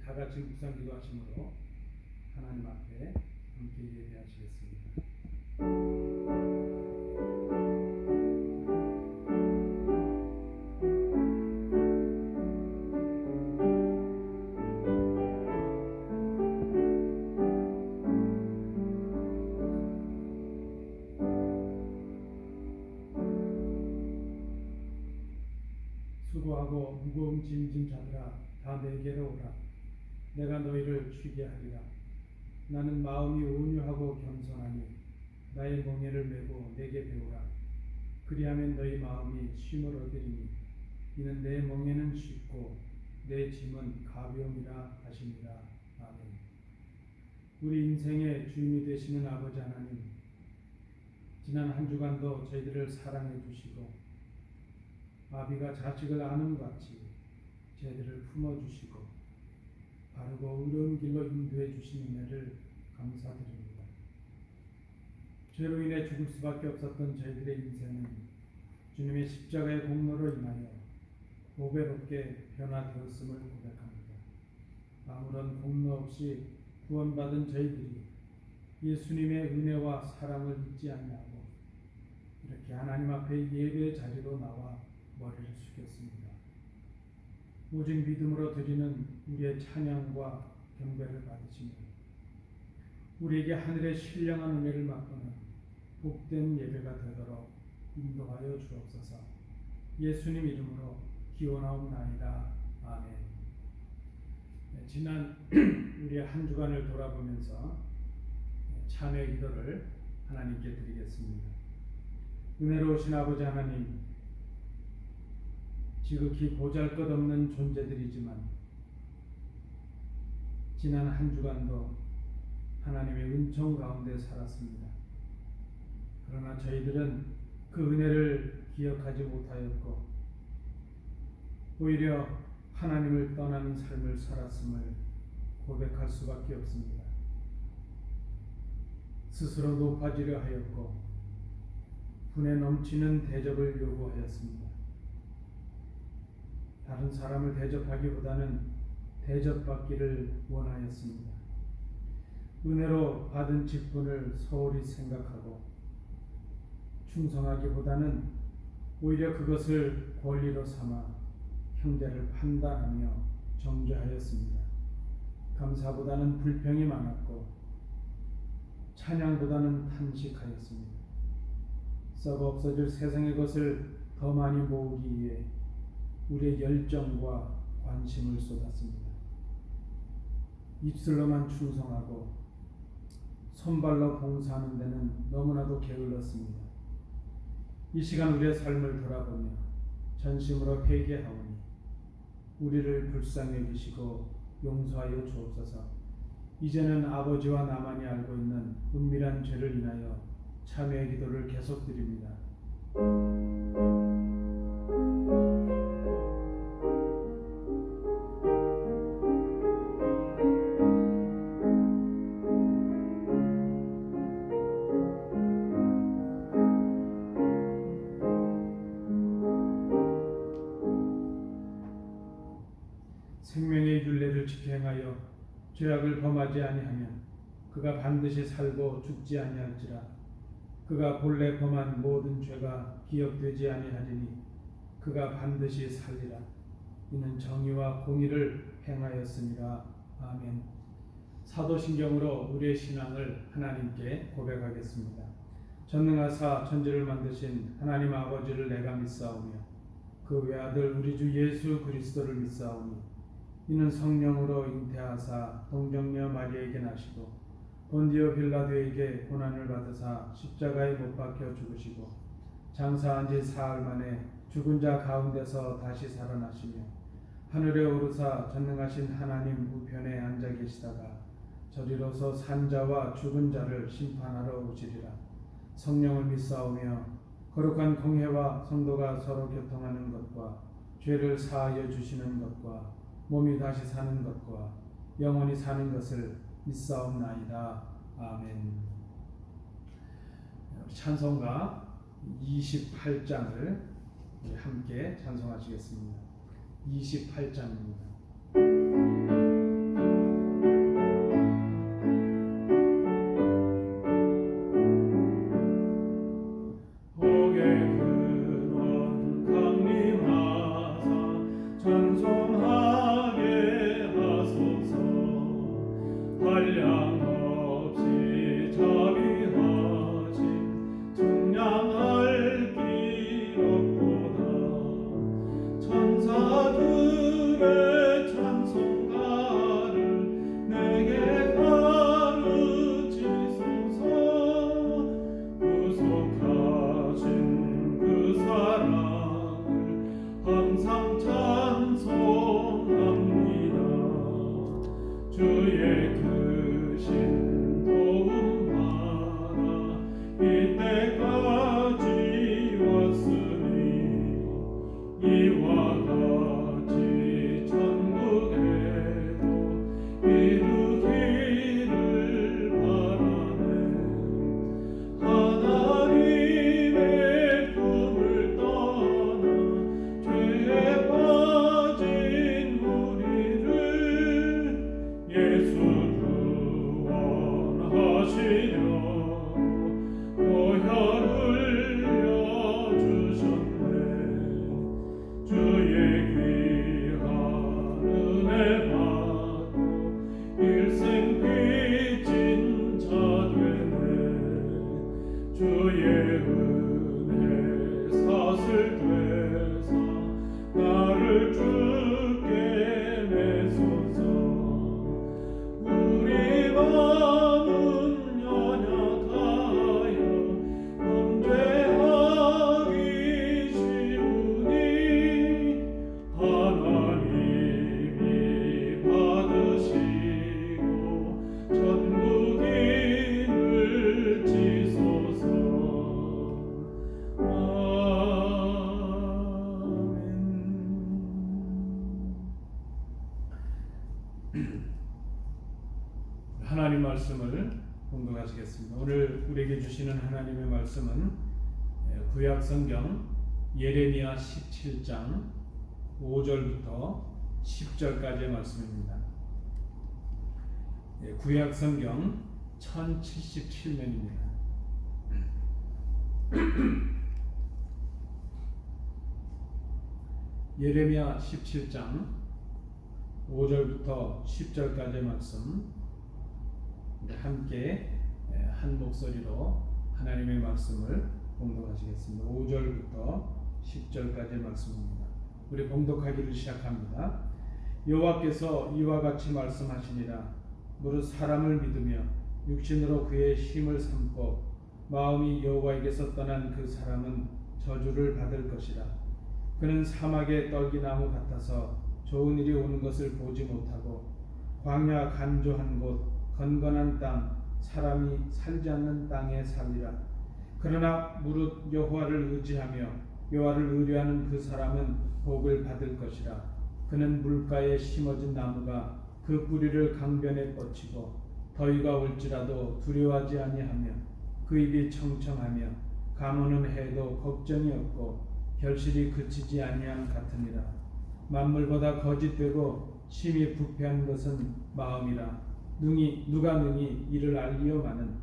다 같이 묵상 기도하심으로 하나님 앞에 함께 예배하시겠습니다. 수고하고 무거운 짐진 자들아 다 내게로 오라. 내가 너희를 쉬게 하리라. 나는 마음이 온유하고 겸손하니 나의 멍에를 메고 내게 배우라. 그리하면 너희 마음이 쉼을 얻으리니 이는 내 멍에는 쉽고 내 짐은 가벼움이라 하시니라. 아멘. 우리 인생의 주인이 되시는 아버지 하나님, 지난 한 주간도 저희들을 사랑해 주시고 아비가 자식을 아는 같이 저희들을 품어주시고 바르고 의로운 길로 인도해 주신 은혜를 감사드립니다. 죄로 인해 죽을 수밖에 없었던 저희들의 인생은 주님의 십자가의 공로로 인하여 보배롭게 변화되었음을 고백합니다. 아무런 공로 없이 구원받은 저희들이 예수님의 은혜와 사랑을 잊지 아니하고 이렇게 하나님 앞에 예배의 자리로 나와 머리를 숙였습니다. 오직 믿음으로 드리는 우리의 찬양과 경배를 받으시며 우리에게 하늘의 신령한 은혜를 맛보는 복된 예배가 되도록 인도하여 주옵소서. 예수님 이름으로 기원하옵나이다. 아멘. 지난 우리의 한 주간을 돌아보면서 참회 기도를 하나님께 드리겠습니다. 은혜로우신 아버지 하나님, 지극히 보잘것없는 존재들이지만 지난 한 주간도 하나님의 은총 가운데 살았습니다. 그러나 저희들은 그 은혜를 기억하지 못하였고 오히려 하나님을 떠나는 삶을 살았음을 고백할 수밖에 없습니다. 스스로 높아지려 하였고 분에 넘치는 대접을 요구하였습니다. 다른 사람을 대접하기보다는 대접받기를 원하였습니다. 은혜로 받은 직분을 소홀히 생각하고 충성하기보다는 오히려 그것을 권리로 삼아 형제를 판단하며 정죄하였습니다. 감사보다는 불평이 많았고 찬양보다는 탄식하였습니다. 썩어 없어질 세상의 것을 더 많이 모으기 위해 우리의 열정과 관심을 쏟았습니다. 입술로만 충성하고 손발로 봉사하는 데는 너무나도 게을렀습니다. 이 시간 우리의 삶을 돌아보며 전심으로 회개하오니 우리를 불쌍히 여기시고 용서하여 주옵소서. 이제는 아버지와 나만이 알고 있는 은밀한 죄를 인하여 참회의 기도를 계속 드립니다. 생명의 율례를 지켜 행하여 죄악을 범하지 아니하면 그가 반드시 살고 죽지 아니할지라. 그가 본래 범한 모든 죄가 기억되지 아니하리니 그가 반드시 살리라. 이는 정의와 공의를 행하였습니다. 아멘. 사도신경으로 우리의 신앙을 하나님께 고백하겠습니다. 전능하사 천지를 만드신 하나님 아버지를 내가 믿사오며 그 외아들 우리 주 예수 그리스도를 믿사오니 이는 성령으로 잉태하사 동정녀 마리아에게 나시고 본디오 빌라도에게 고난을 받으사 십자가에 못 박혀 죽으시고 장사한 지 사흘 만에 죽은 자 가운데서 다시 살아나시며 하늘에 오르사 전능하신 하나님 우편에 앉아 계시다가 저리로서 산 자와 죽은 자를 심판하러 오시리라. 성령을 믿사오며 거룩한 공회와 성도가 서로 교통하는 것과 죄를 사하여 주시는 것과 몸이 다시 사는 것과 영원히 사는 것을 믿사옵나이다. 아멘. 찬송가 28장을 함께 찬송하시겠습니다. 28장입니다. 주의 크신 도움 받아 이때까지 왔으니 이와 같이 천국에도 이루기를 바라네. 하나님의 품을 떠나 죄에 빠진 우리를 예수 구원하시려고 보혈 흘려주셨네. 주의 귀한 은혜 받고 일생 빚진 자 되네. 주의 은혜 사슬 되사 나를 주께 매소서. 우리 마음은 연약하여 범죄하기 쉬우니 하나님이 받으시고 천국인을 지소서. 아멘. 하나님 말씀을 공독하시겠습니다. 오늘 우리에게 주시는 하나님의 말씀은 구약 성경 예레미야 17장 5절부터 10절까지의 말씀입니다. 구약 성경 1077면입니다. 예레미야 17장 5절부터 10절까지의 말씀 함께 한 목소리로 하나님의 말씀을 봉독하시겠습니다. 5절부터 10절까지의 말씀입니다. 우리 봉독하기를 시작합니다. 여호와께서 이와 같이 말씀하시니라. 무릇 사람을 믿으며 육신으로 그의 힘을 삼고 마음이 여호와에게서 떠난 그 사람은 저주를 받을 것이라. 그는 사막의 떨기나무 같아서 좋은 일이 오는 것을 보지 못하고 광야 간조한 곳 건건한 땅 사람이 살지 않는 땅에 살리라. 그러나 무릇 여호와를 의지하며 여호와를 의뢰하는 그 사람은 복을 받을 것이라. 그는 물가에 심어진 나무가 그 뿌리를 강변에 뻗치고 더위가 올지라도 두려워하지 아니하며 그 입이 청청하며 가무는 해도 걱정이 없고 결실이 그치지 아니함 같으니라. 만물보다 거짓되고 심히 부패한 것은 마음이라. 누가 능히 이를 알리오마는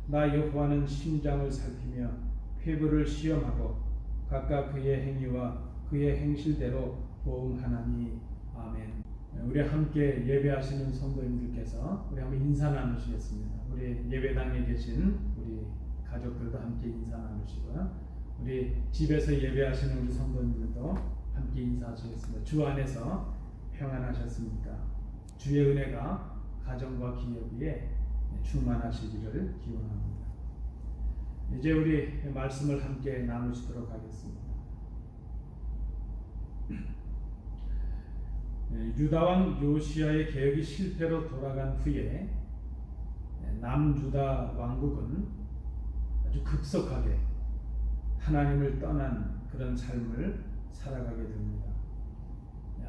나 여호와는 심장을 살피며 폐부를 시험하고 각각 그의 행위와 그의 행실대로 보응하나니. 아멘. 우리 함께 예배하시는 성도님들께서 우리 한번 인사 나누시겠습니다. 우리 예배당에 계신 우리 가족들도 함께 인사 나누시고요. 우리 집에서 예배하시는 우리 성도님들도 함께 인사하시겠습니다. 주 안에서 평안하셨습니까? 주의 은혜가 가정과 기업에 충만하시기를 기원합니다. 이제 우리 말씀을 함께 나누시도록 하겠습니다. 유다왕 요시야의 개혁이 실패로 돌아간 후에 남유다 왕국은 아주 급속하게 하나님을 떠난 그런 삶을 살아가게 됩니다.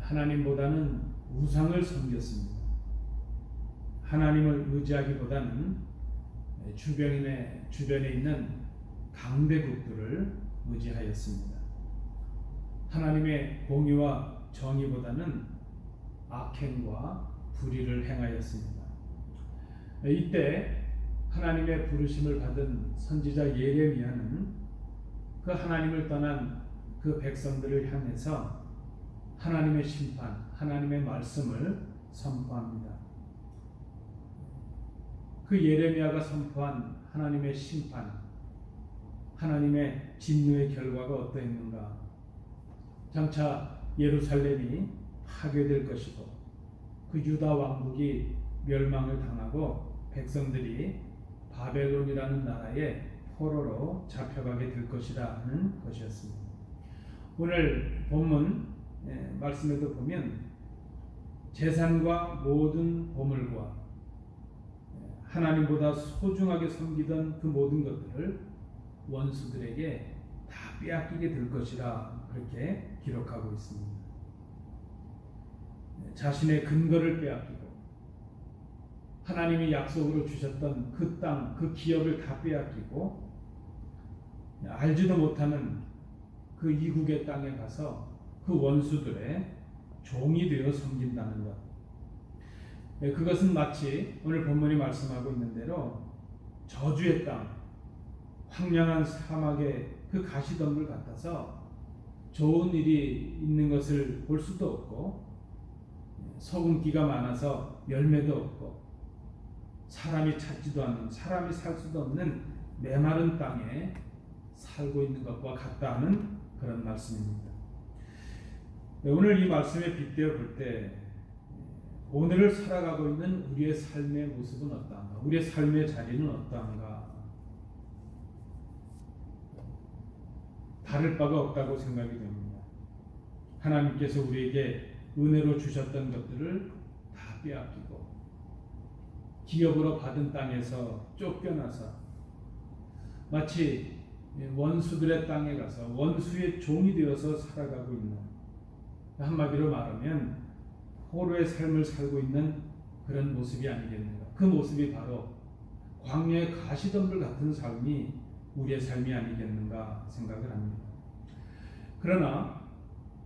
하나님보다는 우상을 섬겼습니다. 하나님을 의지하기보다는 주변에 있는 강대국들을 의지하였습니다. 하나님의 공의와 정의보다는 악행과 불의를 행하였습니다. 이때 하나님의 부르심을 받은 선지자 예레미야는 그 하나님을 떠난 그 백성들을 향해서 하나님의 심판, 하나님의 말씀을 선포합니다. 그 예레미야가 선포한 하나님의 심판, 하나님의 진노의 결과가 어떠했는가? 장차 예루살렘이 파괴될 것이고 그 유다 왕국이 멸망을 당하고 백성들이 바벨론이라는 나라의 포로로 잡혀가게 될 것이라 하는 것이었습니다. 오늘 본문 말씀에도 보면 재산과 모든 보물과 하나님보다 소중하게 섬기던 그 모든 것들을 원수들에게 다 빼앗기게 될 것이라 그렇게 기록하고 있습니다. 자신의 근거를 빼앗기고 하나님이 약속으로 주셨던 그 땅, 그 기업을 다 빼앗기고 알지도 못하는 그 이국의 땅에 가서 그 원수들의 종이 되어 섬긴다는 것. 그것은 마치 오늘 본문이 말씀하고 있는 대로 저주의 땅, 황량한 사막의 그 가시덤불 같아서 좋은 일이 있는 것을 볼 수도 없고 소금기가 많아서 열매도 없고 사람이 찾지도 않는, 사람이 살 수도 없는 메마른 땅에 살고 있는 것과 같다 하는 그런 말씀입니다. 오늘 이 말씀에 빗대어 볼 때 오늘을 살아가고 있는 우리의 삶의 모습은 어떠한가? 우리의 삶의 자리는 어떠한가? 다를 바가 없다고 생각이 됩니다. 하나님께서 우리에게 은혜로 주셨던 것들을 다 빼앗기고 기업으로 받은 땅에서 쫓겨나서 마치 원수들의 땅에 가서 원수의 종이 되어서 살아가고 있는, 한마디로 말하면 포로의 삶을 살고 있는 그런 모습이 아니겠는가. 그 모습이 바로 광야의 가시덤불 같은 삶이 우리의 삶이 아니겠는가 생각을 합니다. 그러나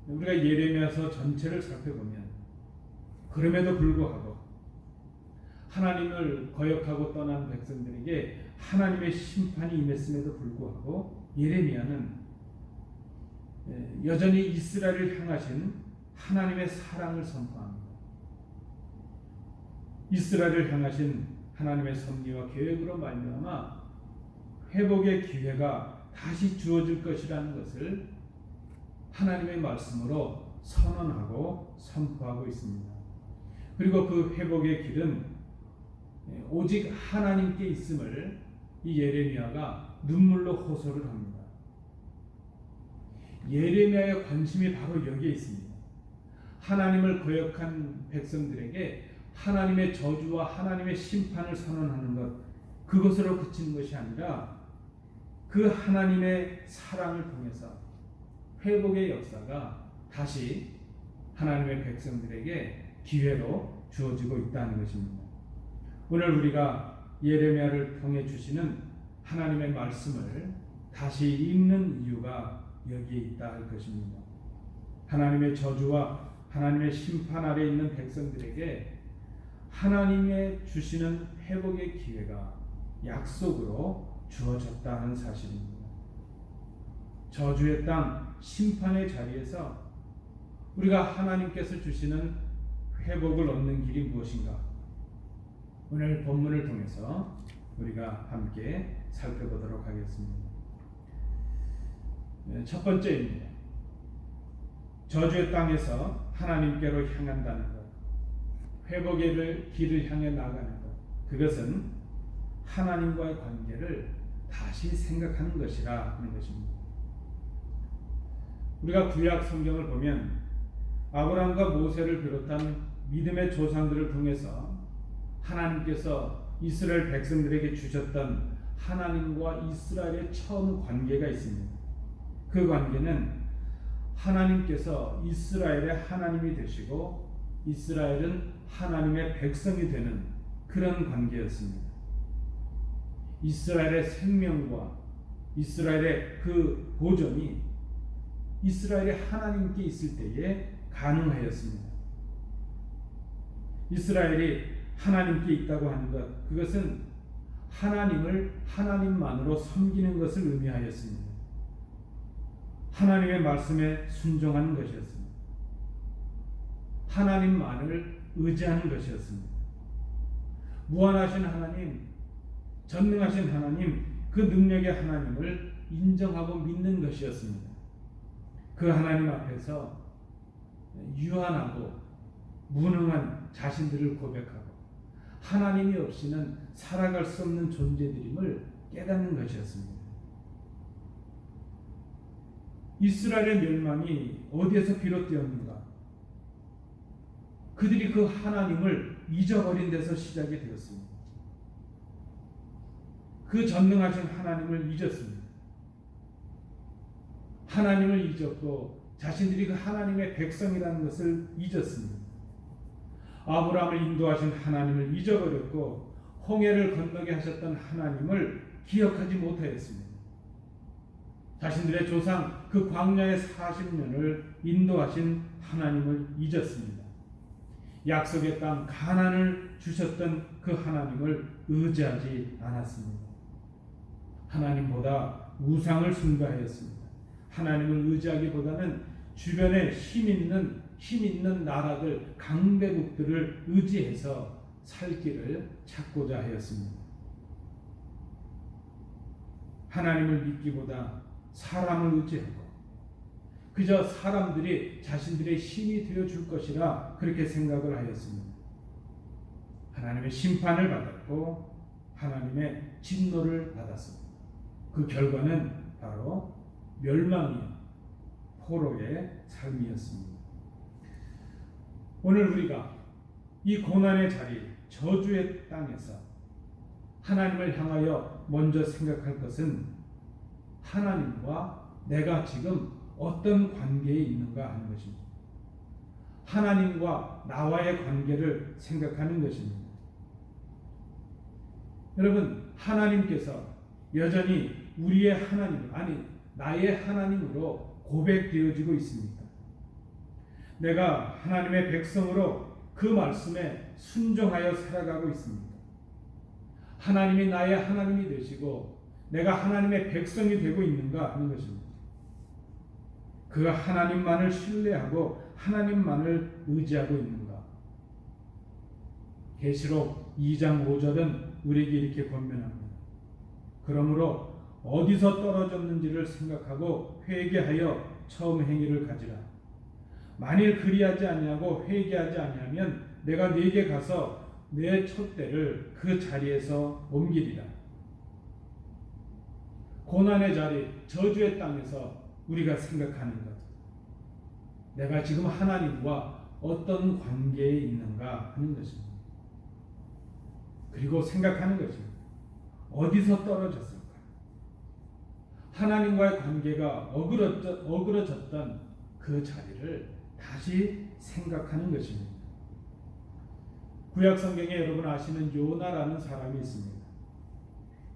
우리가 예레미야서 전체를 살펴보면 그럼에도 불구하고 하나님을 거역하고 떠난 백성들에게 하나님의 심판이 임했음에도 불구하고 예레미야는 여전히 이스라엘을 향하신 하나님의 사랑을 선포합니다. 이스라엘을 향하신 하나님의 섭리와 계획으로 말미암아 회복의 기회가 다시 주어질 것이라는 것을 하나님의 말씀으로 선언하고 선포하고 있습니다. 그리고 그 회복의 길은 오직 하나님께 있음을 이 예레미야가 눈물로 호소를 합니다. 예레미야의 관심이 바로 여기에 있습니다. 하나님을 거역한 백성들에게 하나님의 저주와 하나님의 심판을 선언하는 것, 그것으로 그치는 것이 아니라 그 하나님의 사랑을 통해서 회복의 역사가 다시 하나님의 백성들에게 기회로 주어지고 있다는 것입니다. 오늘 우리가 예레미야를 통해 주시는 하나님의 말씀을 다시 읽는 이유가 여기에 있다 할 것입니다. 하나님의 저주와 하나님의 심판 아래 있는 백성들에게 하나님의 주시는 회복의 기회가 약속으로 주어졌다는 사실입니다. 저주의 땅, 심판의 자리에서 우리가 하나님께서 주시는 회복을 얻는 길이 무엇인가? 오늘 본문을 통해서 우리가 함께 살펴보도록 하겠습니다. 첫 번째입니다. 저주의 땅에서 하나님께로 향한다는 것, 회복의 길을 향해 나가는 것, 그것은 하나님과의 관계를 다시 생각하는 것이라 하는 것입니다. 우리가 구약 성경을 보면 아브라함과 모세를 비롯한 믿음의 조상들을 통해서 하나님께서 이스라엘 백성들에게 주셨던 하나님과 이스라엘의 처음 관계가 있습니다. 그 관계는 하나님께서 이스라엘의 하나님이 되시고 이스라엘은 하나님의 백성이 되는 그런 관계였습니다. 이스라엘의 생명과 이스라엘의 그 보존이 이스라엘의 하나님께 있을 때에 가능하였습니다. 이스라엘이 하나님께 있다고 하는 것, 그것은 하나님을 하나님만으로 섬기는 것을 의미하였습니다. 하나님의 말씀에 순종하는 것이었습니다. 하나님만을 의지하는 것이었습니다. 무한하신 하나님, 전능하신 하나님, 그 능력의 하나님을 인정하고 믿는 것이었습니다. 그 하나님 앞에서 유한하고 무능한 자신들을 고백하고 하나님이 없이는 살아갈 수 없는 존재들임을 깨닫는 것이었습니다. 이스라엘의 멸망이 어디에서 비롯되었는가? 그들이 그 하나님을 잊어버린 데서 시작이 되었습니다. 그 전능하신 하나님을 잊었습니다. 하나님을 잊었고 자신들이 그 하나님의 백성이라는 것을 잊었습니다. 아브라함을 인도하신 하나님을 잊어버렸고 홍해를 건너게 하셨던 하나님을 기억하지 못하였습니다. 자신들의 조상 그 광야의 40년을 인도하신 하나님을 잊었습니다. 약속의 땅 가나안을 주셨던 그 하나님을 의지하지 않았습니다. 하나님보다 우상을 숭배하였습니다. 하나님을 의지하기보다는 주변에 힘 있는 나라들, 강대국들을 의지해서 살 길을 찾고자 하였습니다. 하나님을 믿기보다 사람을 의지하고 그저 사람들이 자신들의 힘이 되어줄 것이라 그렇게 생각을 하였습니다. 하나님의 심판을 받았고 하나님의 진노를 받았습니다. 그 결과는 바로 멸망이요 포로의 삶이었습니다. 오늘 우리가 이 고난의 자리, 저주의 땅에서 하나님을 향하여 먼저 생각할 것은 하나님과 내가 지금 어떤 관계에 있는가 하는 것입니다. 하나님과 나와의 관계를 생각하는 것입니다. 여러분, 하나님께서 여전히 우리의 하나님, 나의 하나님으로 고백되어지고 있습니까? 내가 하나님의 백성으로 그 말씀에 순종하여 살아가고 있습니다. 하나님이 나의 하나님이 되시고 내가 하나님의 백성이 되고 있는가 하는 것입니다. 그 하나님만을 신뢰하고 하나님만을 의지하고 있는가? 계시록 2장 5절은 우리에게 이렇게 권면합니다. 그러므로 어디서 떨어졌는지를 생각하고 회개하여 처음 행위를 가지라. 만일 그리하지 아니하고 회개하지 아니하면 내가 네게 가서 내 촛대를 그 자리에서 옮기리라. 고난의 자리, 저주의 땅에서 우리가 생각하는 것, 내가 지금 하나님과 어떤 관계에 있는가 하는 것입니다. 그리고 생각하는 것입니다. 어디서 떨어졌을까? 하나님과의 관계가 어그러졌던 그 자리를 다시 생각하는 것입니다. 구약 성경에 여러분 아시는 요나라는 사람이 있습니다.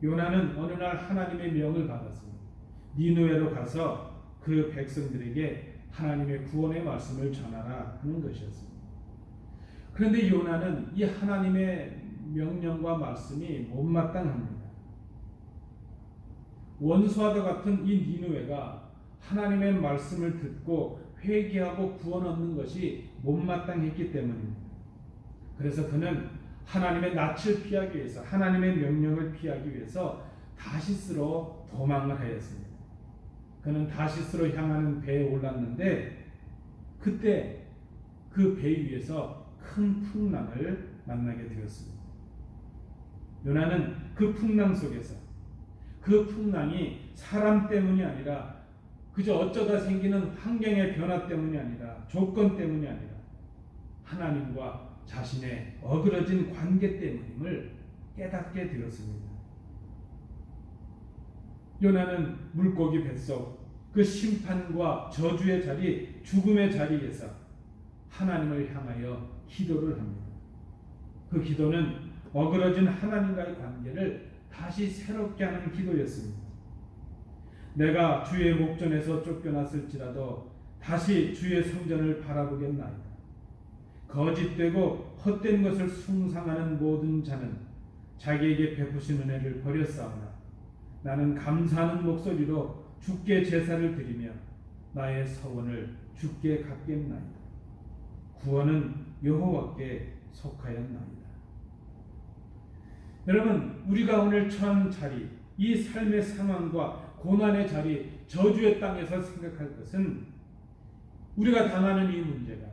요나는 어느 날 하나님의 명을 받았습니다. 니느웨로 가서 그 백성들에게 하나님의 구원의 말씀을 전하라 하는 것이었습니다. 그런데 요나는 이 하나님의 명령과 말씀이 못마땅합니다. 원수와도 같은 이 니느웨가 하나님의 말씀을 듣고 회개하고 구원 얻는 것이 못마땅했기 때문입니다. 그래서 그는 하나님의 낯을 피하기 위해서, 하나님의 명령을 피하기 위해서 다시스로 도망을 하였습니다. 그는 다시스로 향하는 배에 올랐는데 그때 그 배 위에서 큰 풍랑을 만나게 되었습니다. 요나는 그 풍랑 속에서, 그 풍랑이 사람 때문이 아니라 그저 어쩌다 생기는 환경의 변화 때문이 아니라, 조건 때문이 아니라 하나님과 자신의 어그러진 관계 때문임을 깨닫게 되었습니다. 요나는 물고기 뱃속 그 심판과 저주의 자리, 죽음의 자리에서 하나님을 향하여 기도를 합니다. 그 기도는 어그러진 하나님과의 관계를 다시 새롭게 하는 기도였습니다. 내가 주의 목전에서 쫓겨났을지라도 다시 주의 성전을 바라보겠나이다. 거짓되고 헛된 것을 숭상하는 모든 자는 자기에게 베푸신 은혜를 버렸사오나 나는 감사하는 목소리로 주께 제사를 드리며 나의 서원을 주께 갚겠나이다. 구원은 여호와께 속하였나이다. 여러분, 우리가 오늘 처한 자리, 이 삶의 상황과 고난의 자리, 저주의 땅에서 생각할 것은 우리가 당하는 이 문제가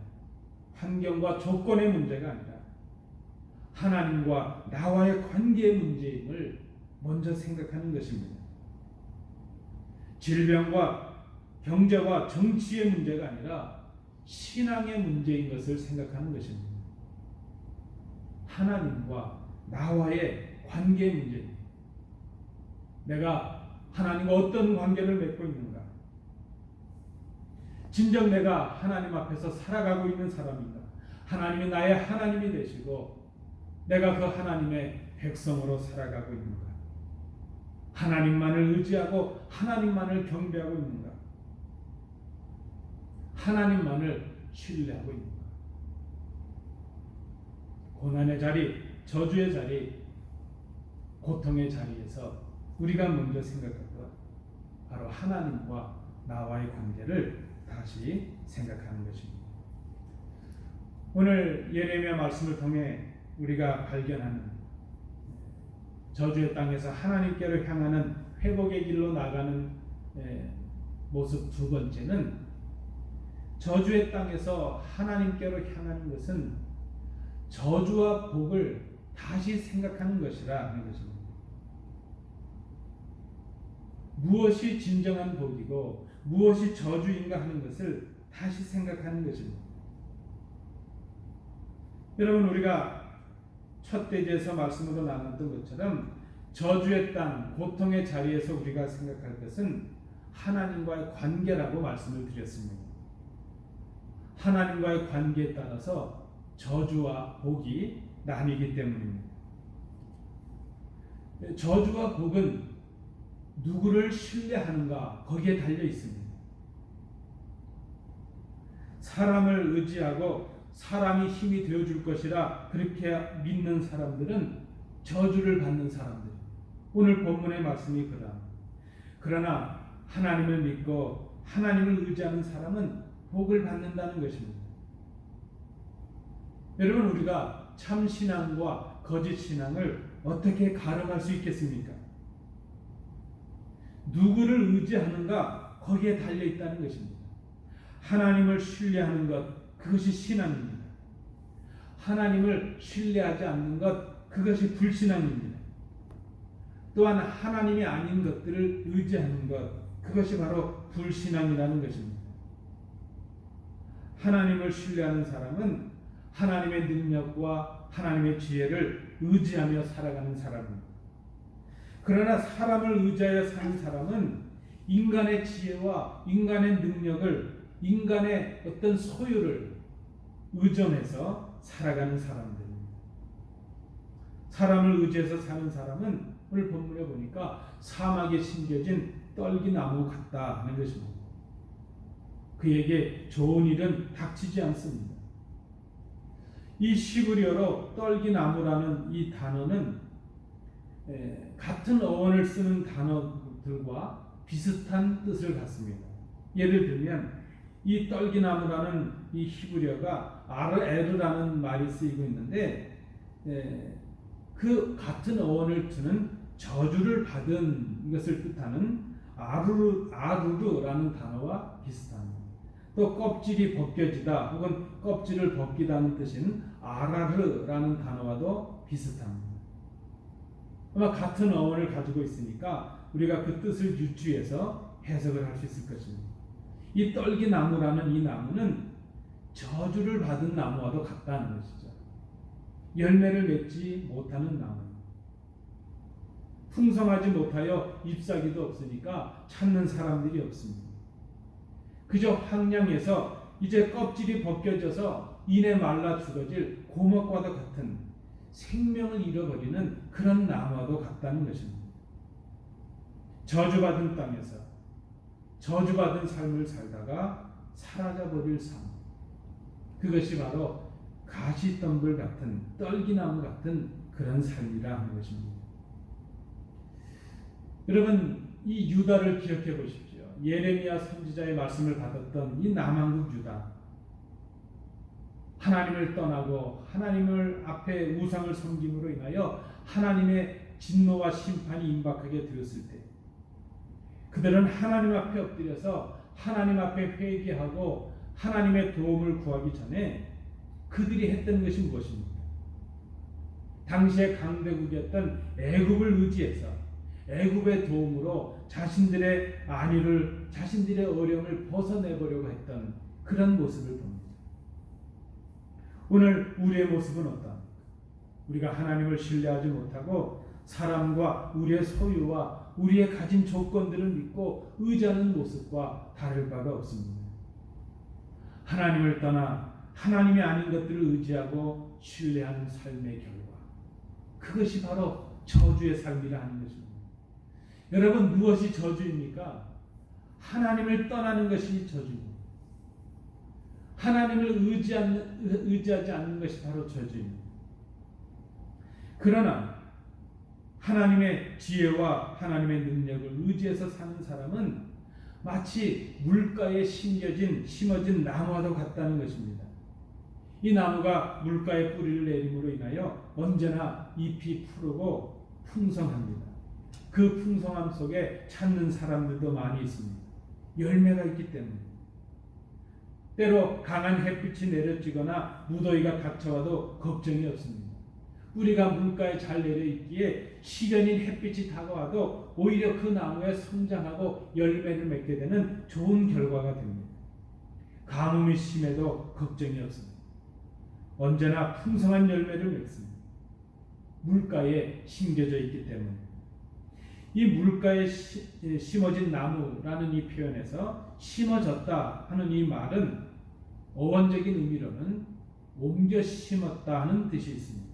환경과 조건의 문제가 아니라 하나님과 나와의 관계의 문제임을 먼저 생각하는 것입니다. 질병과 경제와 정치의 문제가 아니라 신앙의 문제인 것을 생각하는 것입니다. 하나님과 나와의 관계 문제입니다. 내가 하나님과 어떤 관계를 맺고 있는가? 진정 내가 하나님 앞에서 살아가고 있는 사람인가? 하나님이 나의 하나님이 되시고 내가 그 하나님의 백성으로 살아가고 있는가? 하나님만을 의지하고 하나님만을 경배하고 있는가? 하나님만을 신뢰하고 있는가? 고난의 자리, 저주의 자리, 고통의 자리에서 우리가 먼저 생각할 것, 바로 하나님과 나와의 관계를 다시 생각하는 것입니다. 오늘 예레미야 말씀을 통해 우리가 발견하는 저주의 땅에서 하나님께로 향하는 회복의 길로 나가는 모습 두 번째는, 저주의 땅에서 하나님께로 향하는 것은 저주와 복을 다시 생각하는 것이라 하는 것입니다. 무엇이 진정한 복이고 무엇이 저주인가 하는 것을 다시 생각하는 것입니다. 여러분, 우리가 첫 대지에서 말씀으로 나눴던 것처럼 저주의 땅, 고통의 자리에서 우리가 생각할 것은 하나님과의 관계라고 말씀을 드렸습니다. 하나님과의 관계에 따라서 저주와 복이 나뉘기 때문입니다. 저주와 복은 누구를 신뢰하는가, 거기에 달려 있습니다. 사람을 의지하고 사람이 힘이 되어줄 것이라 그렇게 믿는 사람들은 저주를 받는 사람들. 오늘 본문의 말씀이 그러나 하나님을 믿고 하나님을 의지하는 사람은 복을 받는다는 것입니다. 여러분, 우리가 참 신앙과 거짓 신앙을 어떻게 가름할 수 있겠습니까? 누구를 의지하는가, 거기에 달려 있다는 것입니다. 하나님을 신뢰하는 것, 그것이 신앙입니다. 하나님을 신뢰하지 않는 것, 그것이 불신앙입니다. 또한 하나님이 아닌 것들을 의지하는 것, 그것이 바로 불신앙이라는 것입니다. 하나님을 신뢰하는 사람은 하나님의 능력과 하나님의 지혜를 의지하며 살아가는 사람입니다. 그러나 사람을 의지하여 사는 사람은 인간의 지혜와 인간의 능력을, 인간의 어떤 소유를 의존해서 살아가는 사람들입니다. 사람을 의지해서 사는 사람은 오늘 본문에 보니까 사막에 심겨진 떨기나무 같다 하는 것입니다. 그에게 좋은 일은 닥치지 않습니다. 이 시브리어로 떨기나무라는 이 단어는 같은 어원을 쓰는 단어들과 비슷한 뜻을 갖습니다. 예를 들면 이 떨기나무라는 이 히브리어가 아르에르라는 말이 쓰이고 있는데, 그 같은 어원을 두는 저주를 받은 것을 뜻하는 아루르라는 단어와 비슷합니다. 또 껍질이 벗겨지다 혹은 껍질을 벗기다는 뜻인 아라르라는 단어와도 비슷합니다. 아마 같은 어원을 가지고 있으니까 우리가 그 뜻을 유추해서 해석을 할 수 있을 것입니다. 이 떨기나무라는 이 나무는 저주를 받은 나무와도 같다는 것이죠. 열매를 맺지 못하는 나무, 풍성하지 못하여 잎사귀도 없으니까 찾는 사람들이 없습니다. 그저 황량해서 이제 껍질이 벗겨져서 이내 말라 죽어질 고목과도 같은, 생명을 잃어버리는 그런 나무와도 같다는 것입니다. 저주받은 땅에서 저주받은 삶을 살다가 사라져버릴 삶, 그것이 바로 가시덤불 같은, 떨기나무 같은 그런 삶이라 하는 것입니다. 여러분, 이 유다를 기억해 보십시오. 예레미야 선지자의 말씀을 받았던 이 남한국 유다, 하나님을 떠나고 하나님을 앞에 우상을 섬김으로 인하여 하나님의 진노와 심판이 임박하게 되었을 때, 그들은 하나님 앞에 엎드려서 하나님 앞에 회개하고 하나님의 도움을 구하기 전에 그들이 했던 것이 무엇입니까? 당시의 강대국이었던 애굽을 의지해서 애굽의 도움으로 자신들의 안위를, 자신들의 어려움을 벗어내보려고 했던 그런 모습을 봅니다. 오늘 우리의 모습은 어떠합니까? 우리가 하나님을 신뢰하지 못하고 사람과 우리의 소유와 우리의 가진 조건들을 믿고 의지하는 모습과 다를 바가 없습니다. 하나님을 떠나 하나님이 아닌 것들을 의지하고 신뢰하는 삶의 결과, 그것이 바로 저주의 삶이라 하는 것입니다. 여러분, 무엇이 저주입니까? 하나님을 떠나는 것이 저주입니다. 하나님을 의지하지 않는 것이 바로 저주입니다. 그러나 하나님의 지혜와 하나님의 능력을 의지해서 사는 사람은 마치 물가에 심어진 나무와도 같다는 것입니다. 이 나무가 물가에 뿌리를 내림으로 인하여 언제나 잎이 푸르고 풍성합니다. 그 풍성함 속에 찾는 사람들도 많이 있습니다. 열매가 있기 때문에. 때로 강한 햇빛이 내려지거나 무더위가 닥쳐와도 걱정이 없습니다. 뿌리가 물가에 잘 내려있기에 시련인 햇빛이 다가와도 오히려 그 나무에 성장하고 열매를 맺게 되는 좋은 결과가 됩니다. 가뭄이 심해도 걱정이 없습니다. 언제나 풍성한 열매를 맺습니다. 물가에 심겨져 있기 때문에. 이 물가에 심어진 나무라는 이 표현에서 심어졌다 하는 이 말은 어원적인 의미로는 옮겨 심었다 하는 뜻이 있습니다.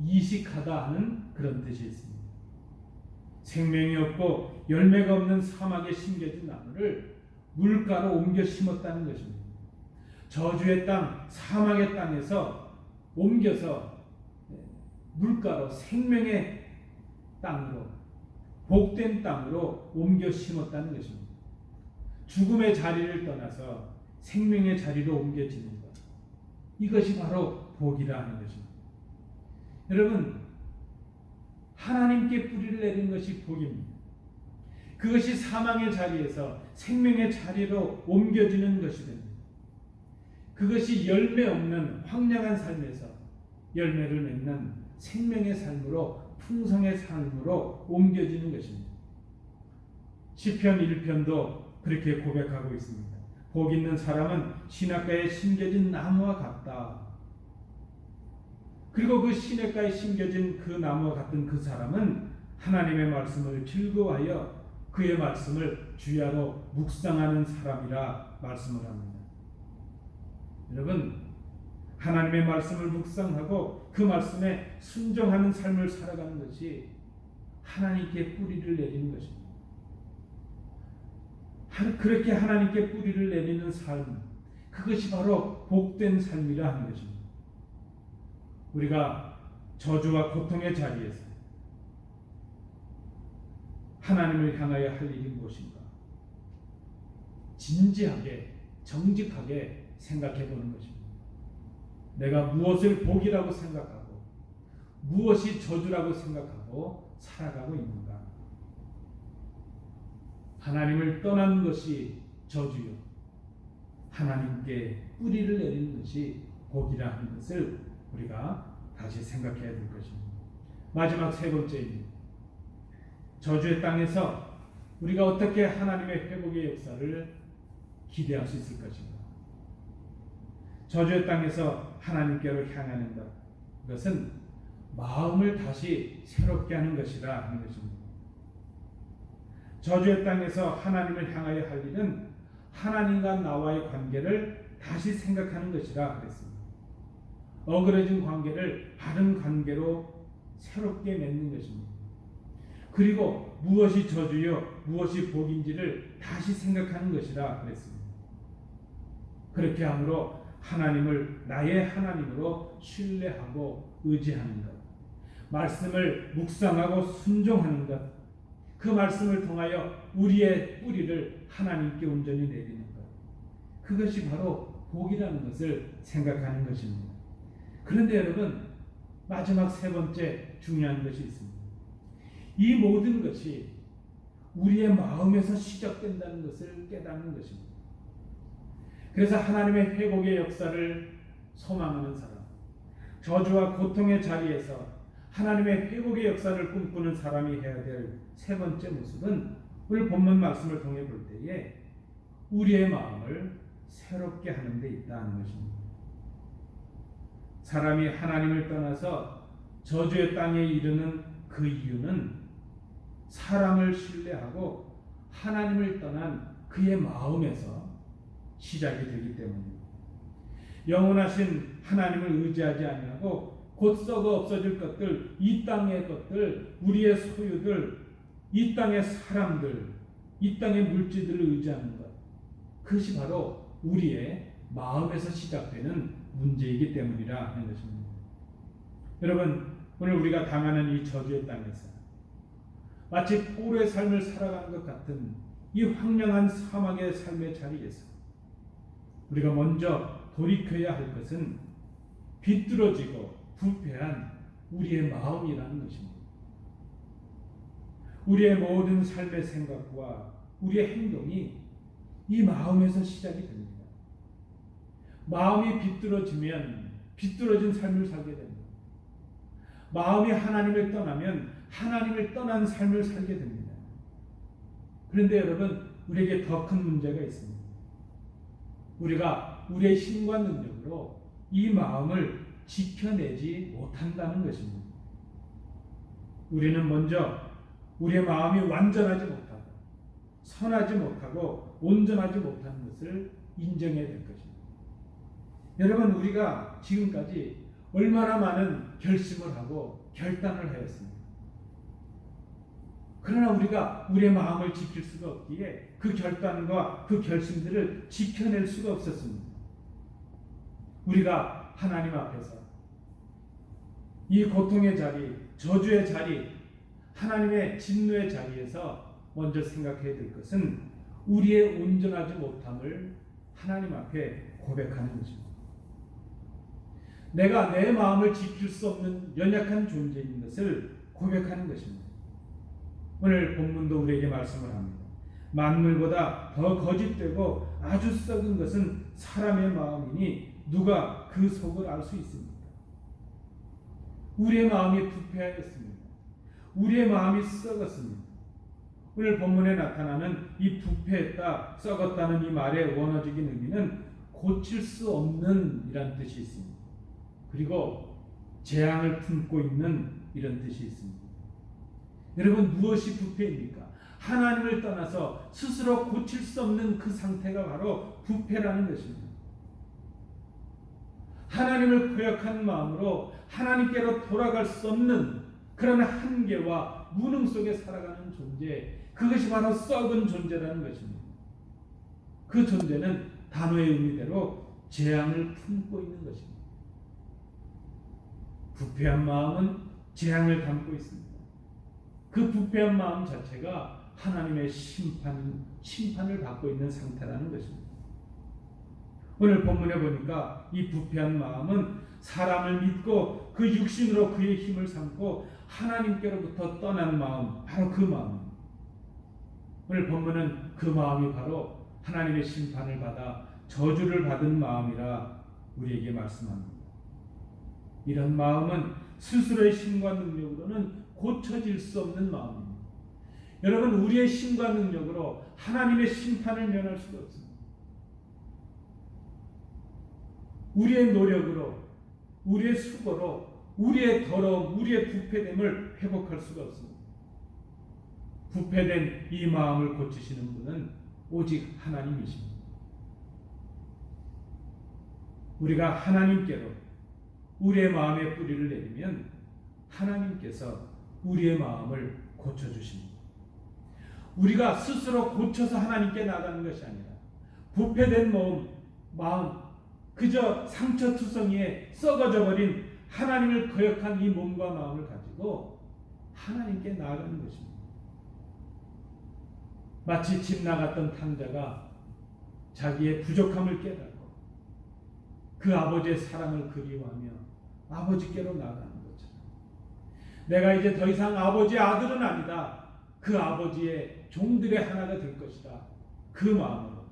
이식하다 하는 그런 뜻이 있습니다. 생명이 없고 열매가 없는 사막에 심겨진 나무를 물가로 옮겨 심었다는 것입니다. 저주의 땅, 사막의 땅에서 옮겨서 물가로 생명의 땅으로, 복된 땅으로 옮겨 심었다는 것입니다. 죽음의 자리를 떠나서 생명의 자리로 옮겨지는 것, 이것이 바로 복이라 하는 것입니다. 여러분, 하나님께 뿌리를 내린 것이 복입니다. 그것이 사망의 자리에서 생명의 자리로 옮겨지는 것이 됩니다. 그것이 열매 없는 황량한 삶에서 열매를 맺는 생명의 삶으로, 풍성의 삶으로 옮겨지는 것입니다. 시편 1편도 그렇게 고백하고 있습니다. 복 있는 사람은 시냇가에 심겨진 나무와 같다. 그리고 그 시냇가에 심겨진 그 나무와 같은 그 사람은 하나님의 말씀을 즐거워하여 그의 말씀을 주야로 묵상하는 사람이라 말씀을 합니다. 여러분, 하나님의 말씀을 묵상하고 그 말씀에 순종하는 삶을 살아가는 것이 하나님께 뿌리를 내리는 것입니다. 그렇게 하나님께 뿌리를 내리는 삶, 그것이 바로 복된 삶이라 하는 것입니다. 우리가 저주와 고통의 자리에서 하나님을 향하여 할 일이 무엇인가? 진지하게, 정직하게 생각해 보는 것입니다. 내가 무엇을 복이라고 생각하고 무엇이 저주라고 생각하고 살아가고 있는가? 하나님을 떠나는 것이 저주요, 하나님께 뿌리를 내리는 것이 복이라 하는 것을 우리가 다시 생각해야 될 것입니다. 마지막 세 번째입니다. 저주의 땅에서 우리가 어떻게 하나님의 회복의 역사를 기대할 수 있을 것인가? 저주의 땅에서 하나님께로 향하는 것, 그것은 마음을 다시 새롭게 하는 것이라 하는 것입니다. 저주의 땅에서 하나님을 향하여 할 일은 하나님과 나와의 관계를 다시 생각하는 것이라 그랬습니다. 어그러진 관계를 바른 관계로 새롭게 맺는 것입니다. 그리고 무엇이 저주요, 무엇이 복인지를 다시 생각하는 것이라 그랬습니다. 그렇게 함으로 하나님을 나의 하나님으로 신뢰하고 의지하는 것, 말씀을 묵상하고 순종하는 것, 그 말씀을 통하여 우리의 뿌리를 하나님께 온전히 내리는 것, 그것이 바로 복이라는 것을 생각하는 것입니다. 그런데 여러분, 마지막 세 번째 중요한 것이 있습니다. 이 모든 것이 우리의 마음에서 시작된다는 것을 깨닫는 것입니다. 그래서 하나님의 회복의 역사를 소망하는 사람, 저주와 고통의 자리에서 하나님의 회복의 역사를 꿈꾸는 사람이 해야 될 세 번째 모습은 오늘 본문 말씀을 통해 볼 때에 우리의 마음을 새롭게 하는 데 있다는 것입니다. 사람이 하나님을 떠나서 저주의 땅에 이르는 그 이유는 사람을 신뢰하고 하나님을 떠난 그의 마음에서 시작이 되기 때문입니다. 영원하신 하나님을 의지하지 아니하고 곧 썩어 없어질 것들, 이 땅의 것들, 우리의 소유들, 이 땅의 사람들, 이 땅의 물질들을 의지하는 것, 그것이 바로 우리의 마음에서 시작되는 문제이기 때문이라 하는 것입니다. 여러분, 오늘 우리가 당하는 이 저주의 땅에서 마치 포로의 삶을 살아가는 것 같은 이 황량한 사막의 삶의 자리에서 우리가 먼저 돌이켜야 할 것은 비뚤어지고 부패한 우리의 마음이라는 것입니다. 우리의 모든 삶의 생각과 우리의 행동이 이 마음에서 시작이 됩니다. 마음이 비뚤어지면 비뚤어진 삶을 살게 됩니다. 마음이 하나님을 떠나면 하나님을 떠난 삶을 살게 됩니다. 그런데 여러분, 우리에게 더 큰 문제가 있습니다. 우리가 우리의 힘과 능력으로 이 마음을 지켜내지 못한다는 것입니다. 우리는 먼저 우리의 마음이 완전하지 못하고 선하지 못하고 온전하지 못한 것을 인정해야 될 것입니다. 여러분, 우리가 지금까지 얼마나 많은 결심을 하고 결단을 하였습니다. 그러나 우리가 우리의 마음을 지킬 수가 없기에 그 결단과 그 결심들을 지켜낼 수가 없었습니다. 우리가 하나님 앞에서 이 고통의 자리, 저주의 자리, 하나님의 진노의 자리에서 먼저 생각해야 될 것은 우리의 온전하지 못함을 하나님 앞에 고백하는 것입니다. 내가 내 마음을 지킬 수 없는 연약한 존재인 것을 고백하는 것입니다. 오늘 본문도 우리에게 말씀을 합니다. 만물보다 더 거짓되고 아주 썩은 것은 사람의 마음이니 누가 그 속을 알 수 있습니까? 우리의 마음이 부패하였습니다. 우리의 마음이 썩었습니다. 오늘 본문에 나타나는 이 부패했다, 썩었다는 이 말의 원어적인 의미는 고칠 수 없는 이란 뜻이 있습니다. 그리고 재앙을 품고 있는 이런 뜻이 있습니다. 여러분, 무엇이 부패입니까? 하나님을 떠나서 스스로 고칠 수 없는 그 상태가 바로 부패라는 것입니다. 하나님을 거역한 마음으로 하나님께로 돌아갈 수 없는 그런 한계와 무능 속에 살아가는 존재, 그것이 바로 썩은 존재라는 것입니다. 그 존재는 단어의 의미대로 재앙을 품고 있는 것입니다. 부패한 마음은 재앙을 담고 있습니다. 그 부패한 마음 자체가 하나님의 심판을 받고 있는 상태라는 것입니다. 오늘 본문에 보니까 이 부패한 마음은 사람을 믿고 그 육신으로 그의 힘을 삼고 하나님께로부터 떠난 마음, 바로 그 마음입니다. 오늘 본문은 그 마음이 바로 하나님의 심판을 받아 저주를 받은 마음이라 우리에게 말씀합니다. 이런 마음은 스스로의 힘과 능력으로는 고쳐질 수 없는 마음입니다. 여러분, 우리의 힘과 능력으로 하나님의 심판을 면할 수가 없습니다. 우리의 노력으로, 우리의 수고로 우리의 더러움, 우리의 부패됨을 회복할 수가 없습니다. 부패된 이 마음을 고치시는 분은 오직 하나님이십니다. 우리가 하나님께로 우리의 마음의 뿌리를 내리면 하나님께서 우리의 마음을 고쳐주십니다. 우리가 스스로 고쳐서 하나님께 나가는 것이 아니라 부패된 마음, 그저 상처투성이에 썩어져 버린 하나님을 거역한 이 몸과 마음을 가지고 하나님께 나아가는 것입니다. 마치 집 나갔던 탕자가 자기의 부족함을 깨닫고 그 아버지의 사랑을 그리워하며 아버지께로 나아가는 것처럼, 내가 이제 더 이상 아버지의 아들은 아니다, 그 아버지의 종들의 하나가 될 것이다, 그 마음으로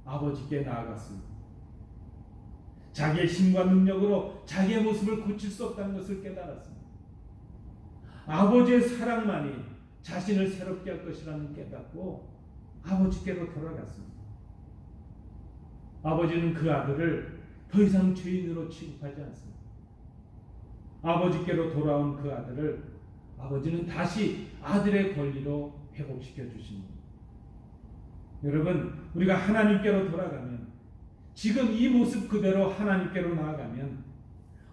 아버지께 나아갔습니다. 자기의 힘과 능력으로 자기의 모습을 고칠 수 없다는 것을 깨달았습니다. 아버지의 사랑만이 자신을 새롭게 할 것이라는 깨닫고 아버지께로 돌아갔습니다. 아버지는 그 아들을 더 이상 죄인으로 취급하지 않습니다. 아버지께로 돌아온 그 아들을 아버지는 다시 아들의 권리로 회복시켜 주십니다. 여러분, 우리가 하나님께로 돌아가면, 지금 이 모습 그대로 하나님께로 나아가면,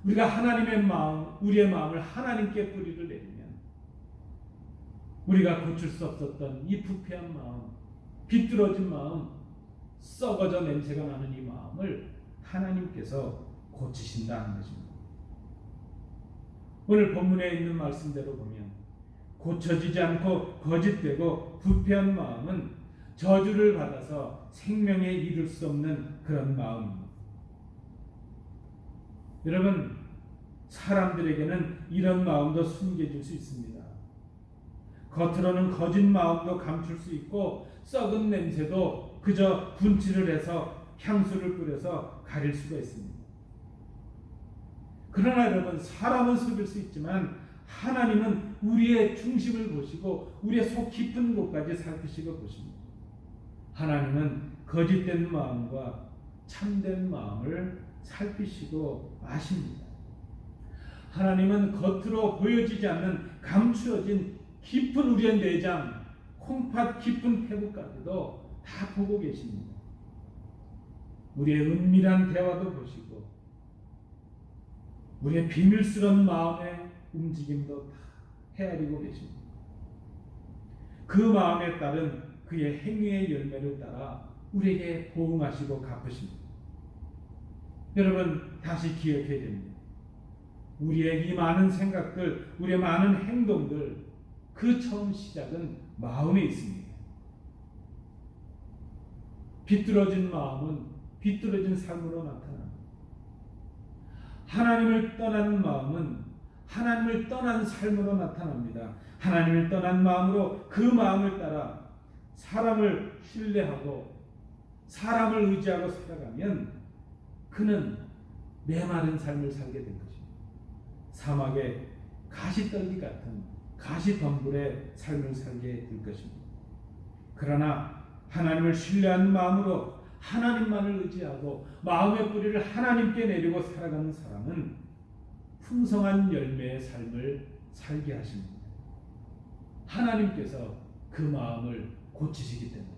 우리가 하나님의 마음, 우리의 마음을 하나님께 뿌리를 내리면, 우리가 고칠 수 없었던 이 부패한 마음, 비뚤어진 마음, 썩어져 냄새가 나는 이 마음을 하나님께서 고치신다는 것입니다. 오늘 본문에 있는 말씀대로 보면 고쳐지지 않고 거짓되고 부패한 마음은 저주를 받아서 생명에 이를 수 없는 그런 마음입니다. 여러분, 사람들에게는 이런 마음도 숨겨질 수 있습니다. 겉으로는 거짓 마음도 감출 수 있고 썩은 냄새도 그저 분칠을 해서 향수를 뿌려서 가릴 수가 있습니다. 그러나 여러분, 사람은 속일 수 있지만 하나님은 우리의 중심을 보시고 우리의 속 깊은 곳까지 살피시고 보십니다. 하나님은 거짓된 마음과 참된 마음을 살피시고 아십니다. 하나님은 겉으로 보여지지 않는 감추어진 깊은 우리의 내장, 콩팥 깊은 태국까지도 다 보고 계십니다. 우리의 은밀한 대화도 보시고 우리의 비밀스러운 마음의 움직임도 다 헤아리고 계십니다. 그 마음에 따른 그의 행위의 열매를 따라 우리에게 보응하시고 갚으십니다. 여러분, 다시 기억해야 됩니다. 우리의 이 많은 생각들, 우리의 많은 행동들, 그 처음 시작은 마음에 있습니다. 비뚤어진 마음은 비뚤어진 삶으로 나타납니다. 하나님을 떠나는 마음은 하나님을 떠난 삶으로 나타납니다. 하나님을 떠난 마음으로 그 마음을 따라 사람을 신뢰하고 사람을 의지하고 살아가면 그는 메마른 삶을 살게 된 것입니다. 사막의 가시떨기 같은 가시덤불의 삶을 살게 될 것입니다. 그러나 하나님을 신뢰하는 마음으로 하나님만을 의지하고 마음의 뿌리를 하나님께 내리고 살아가는 사람은 풍성한 열매의 삶을 살게 하십니다. 하나님께서 그 마음을 고치시기 때문에,